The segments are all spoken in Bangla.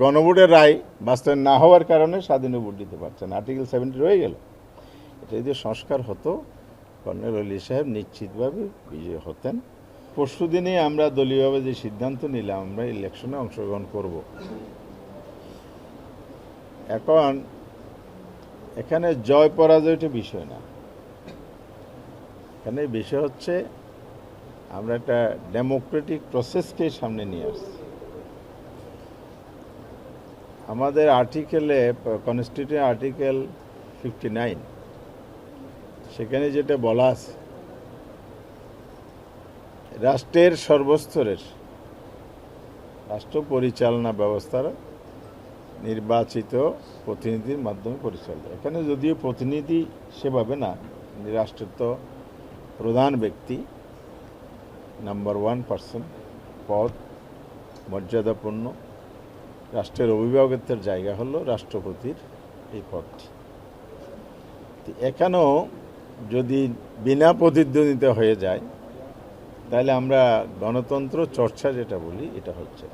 গণভোটের রায় বাস্তবায়ন না হওয়ার কারণে স্বাধীন ভোট দিতে পারছেন, আর্টিকেল 70 রয়ে গেল। এটা যদি সংস্কার হতো, কর্নেল ওলি সাহেব নিশ্চিতভাবে বিজয়ী হতেন। পরশু দিনে আমরা দলীয়ভাবে যে সিদ্ধান্ত নিলাম, আমরা ইলেকশনে অংশগ্রহণ করব। এখন এখানে জয় পরাজয়টা বিষয় না, এখানে বিষয় হচ্ছে আমরা একটা ডেমোক্রেটিক প্রসেসকে সামনে নিয়ে আসছি। আমাদের আর্টিকেলে, কনস্টিটিউশন আর্টিকেল 59, সেখানে যেটা বলা আছে, রাষ্ট্রের সর্বস্তরের রাষ্ট্র পরিচালনা ব্যবস্থার নির্বাচিত প্রতিনিধির মাধ্যমে পরিচালিত। এখানে যদিও প্রতিনিধি সেভাবে না, রাষ্ট্রের তো প্রধান ব্যক্তি, নাম্বার 1 পার্সন, পদ মর্যাদাপূর্ণ, রাষ্ট্রের অভিভাবকত্বের জায়গা হলো রাষ্ট্রপতির এই পদটি। এখানেও যদি বিনা প্রতিদ্বন্দ্বিতা হয়ে যায়, তাহলে আমরা গণতন্ত্র চর্চা যেটা বলি এটা হচ্ছে।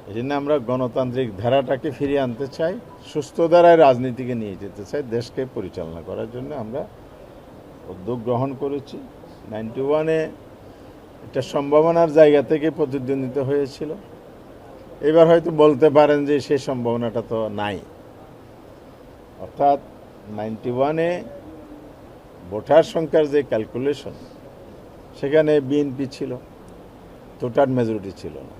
এই জন্য আমরা গণতান্ত্রিক ধারাটাকে ফিরিয়ে আনতে চাই, সুস্থ ধারায় রাজনীতিকে নিয়ে যেতে চাই, দেশকে পরিচালনা করার জন্য আমরা উদ্যোগ গ্রহণ করেছি। 91-এ একটা সম্ভাবনার জায়গা থেকে প্রতিদ্বন্দ্বিতা হয়েছিল। এবার হয়তো বলতে পারেন যে সেই সম্ভাবনাটা তো নাই। অর্থাৎ 91-এ ভোটার সংখ্যার যে ক্যালকুলেশন, সেখানে বিএনপি ছিল, টোটাল মেজরিটি ছিল না।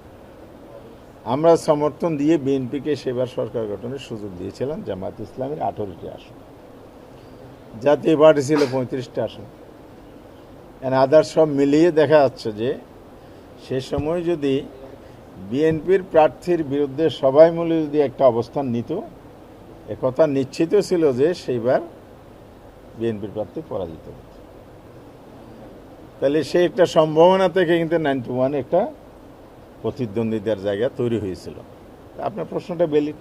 আমরা সমর্থন দিয়ে বিএনপিকে সেবার সরকার গঠনের সুযোগ দিয়েছিলাম। জামায়াত ইসলামের 18টি আসন, জাতীয় পার্টি ছিল 35টা আসন, আদার্স সব মিলিয়ে দেখা যাচ্ছে যে সে সময় যদি বিএনপির প্রার্থীর বিরুদ্ধে সবাই মিলে যদি একটা অবস্থান নিত, একথা নিশ্চিত ছিল যে সেইবার বিএনপির প্রার্থী পরাজিত হতো। তাহলে সেই একটা সম্ভাবনা থেকে কিন্তু 91 একটা প্রতিদ্বন্দ্বিতার জায়গা তৈরি হয়েছিল। আপনার প্রশ্নটা বেলি,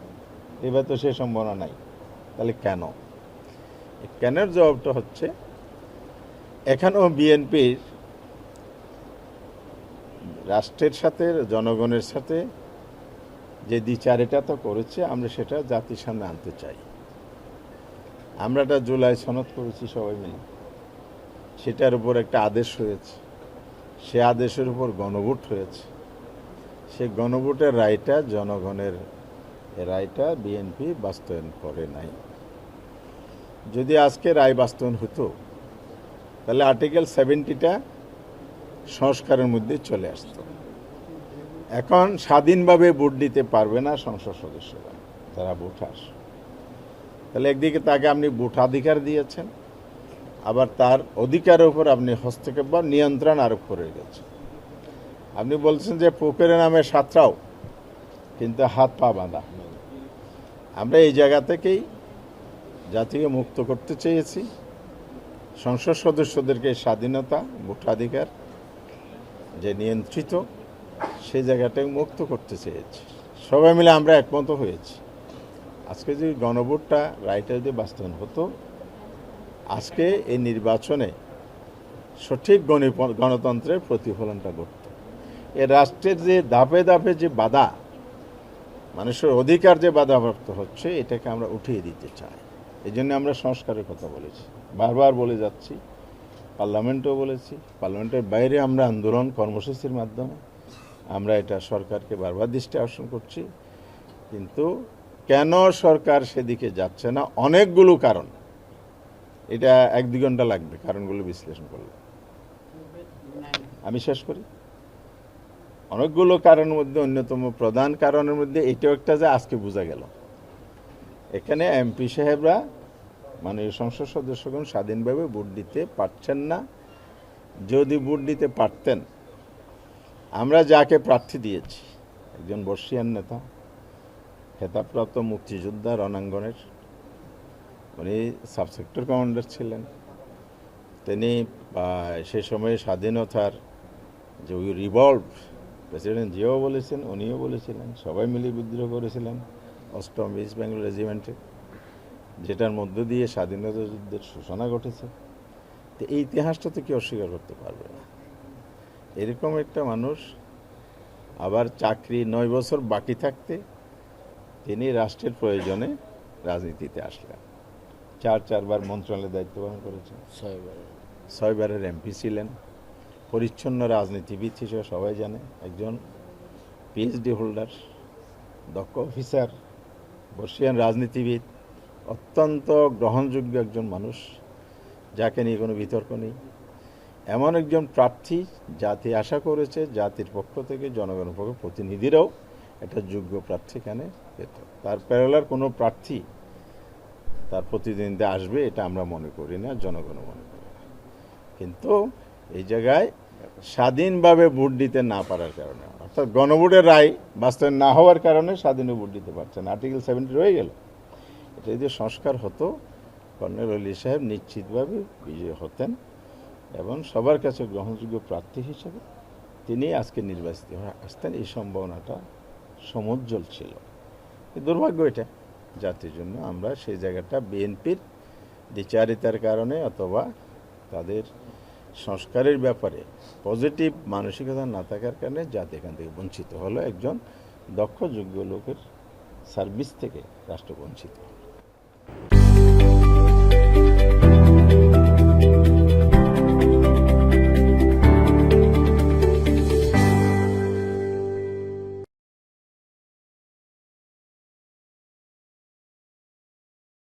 এবার তো সেই সম্ভাবনা নাই, তাহলে কেন? কেনের জবাবটা হচ্ছে, এখানেও বিএনপির রাষ্ট্রের সাথে, জনগণের সাথে যে দ্বিচারিতা তো করেছে, আমরা সেটা জাতির সামনে আনতে চাই। আমরা একটা জুলাই সনদ করেছি সবাই মিলে, সেটার উপর একটা আদেশ হয়েছে, সে আদেশের উপর গণভোট হয়েছে। সে গণভোটের রায়টা, জনগণের রায়টা বিএনপি বাস্তবায়ন করে নাই। যদি আজকে রায় বাস্তবায়ন হতো, তাহলে আর্টিকেল 70টা সংস্কারের মধ্যে চলে আসতো। এখন স্বাধীনভাবে ভোট দিতে পারবে না সংসদ সদস্যরা, যারা ভোটার। তাহলে একদিকে তাকে আপনি ভোটাধিকার দিয়েছেন, আবার তার অধিকারের উপর আপনি হস্তক্ষেপ বা নিয়ন্ত্রণ আরোপ করে গেছেন। আপনি বলছেন যে পুকুরের নামে সাঁতরাও, কিন্তু হাত পা বাঁধা। আমরা এই জায়গা থেকেই জাতিকে মুক্ত করতে চেয়েছি, সংসদ সদস্যদেরকে স্বাধীনতা, ভোটাধিকার যে নিয়ন্ত্রিত, সেই জায়গাটাকে মুক্ত করতে চেয়েছি। সবাই মিলে আমরা একমত হয়েছি। আজকে যদি গণভোটটা, রায়টা যদি বাস্তবায়ন হতো, আজকে এই নির্বাচনে সঠিক গণতন্ত্রের প্রতিফলনটা ঘটত। এ রাষ্ট্রের যে ধাপে ধাপে যে বাধা, মানুষের অধিকার যে বাধাপ্রাপ্ত হচ্ছে, এটাকে আমরা উঠিয়ে দিতে চাই। এই জন্য আমরা সংস্কারের কথা বলেছি, বারবার বলে যাচ্ছি, পার্লামেন্টেও বলেছি, পার্লামেন্টের বাইরে আমরা আন্দোলন কর্মসূচির মাধ্যমে আমরা এটা সরকারকে বারবার দৃষ্টি আকর্ষণ করছি। কিন্তু কেন সরকার সেদিকে যাচ্ছে না? অনেকগুলো কারণ, এটা 1-2 ঘন্টা লাগবে কারণগুলো বিশ্লেষণ করলে। আমি শেষ করি। অনেকগুলো কারণের মধ্যে অন্যতম প্রধান কারণের মধ্যে এটাও একটা, যে আজকে বোঝা গেল এখানে এমপি সাহেবরা, মানে সংসদ সদস্যগণ স্বাধীনভাবে ভোট দিতে পারছেন না। যদি ভোট দিতে পারতেন, আমরা যাকে প্রার্থী দিয়েছি, একজন বর্ষিয়ান নেতা, খেতাবপ্রাপ্ত মুক্তিযোদ্ধা রণাঙ্গনের, উনি সাবসেক্টর কমান্ডার ছিলেন। তিনি সে সময়ে স্বাধীনতার যে রিভলভ, প্রেসিডেন্ট জিয়াও বলেছেন, উনিও বলেছিলেন, সবাই মিলে বিদ্রোহ করেছিলেন 8ম ইস্ট বেঙ্গল রেজিমেন্টে, যেটার মধ্য দিয়ে স্বাধীনতা যুদ্ধের সূচনা ঘটেছে। তো এই ইতিহাসটা তো কেউ অস্বীকার করতে পারবে না। এরকম একটা মানুষ আবার চাকরি 9 বছর বাকি থাকতে তিনি রাষ্ট্রের প্রয়োজনে রাজনীতিতে আসলেন। চারবার মন্ত্রণালয়ের দায়িত্ব পালন করেছেন, 6বারের এমপি ছিলেন, পরিচ্ছন্ন রাজনীতিবিদ হিসেবে সবাই জানে, একজন পিএইচডি হোল্ডার, দক্ষ অফিসার, বর্ষিয়ান রাজনীতিবিদ, অত্যন্ত গ্রহণযোগ্য একজন মানুষ, যাকে নিয়ে কোনো বিতর্ক নেই। এমন একজন প্রার্থী জাতি আশা করেছে, জাতির পক্ষ থেকে জনগণের পক্ষ প্রতিনিধিরাও একটা যোগ্য প্রার্থী এখানে পেত। তার প্যারালার কোনো প্রার্থী তার প্রতিদ্বন্দ্বিতা আসবে এটা আমরা মনে করি না, জনগণও মনে করে না। কিন্তু এই জায়গায় স্বাধীনভাবে ভোট দিতে না পারার কারণে, অর্থাৎ গণভোটের রায় বাস্তবায়ন না হওয়ার কারণে স্বাধীনে ভোট দিতে পারছে না, আর্টিকেল 70 রয়ে গেল। এটা যদি সংস্কার হতো, কর্নেল ওলি সাহেব নিশ্চিতভাবে বিজয়ী হতেন এবং সবার কাছে গ্রহণযোগ্য প্রার্থী হিসেবে তিনি আজকে নির্বাচিত হয়ে আসতেন। এই সম্ভাবনাটা সমুজ্জ্বল ছিল। দুর্ভাগ্য এটা জাতির জন্য। আমরা সেই জায়গাটা বিএনপির দ্বিচারিতার কারণে অথবা তাদের সংস্কারের ব্যাপারে পজিটিভ মানসিকতা না থাকার কারণে জাতি এখান থেকে বঞ্চিত হলো, একজন দক্ষ যোগ্য লোকের সার্ভিস থেকে রাষ্ট্র বঞ্চিত হলো।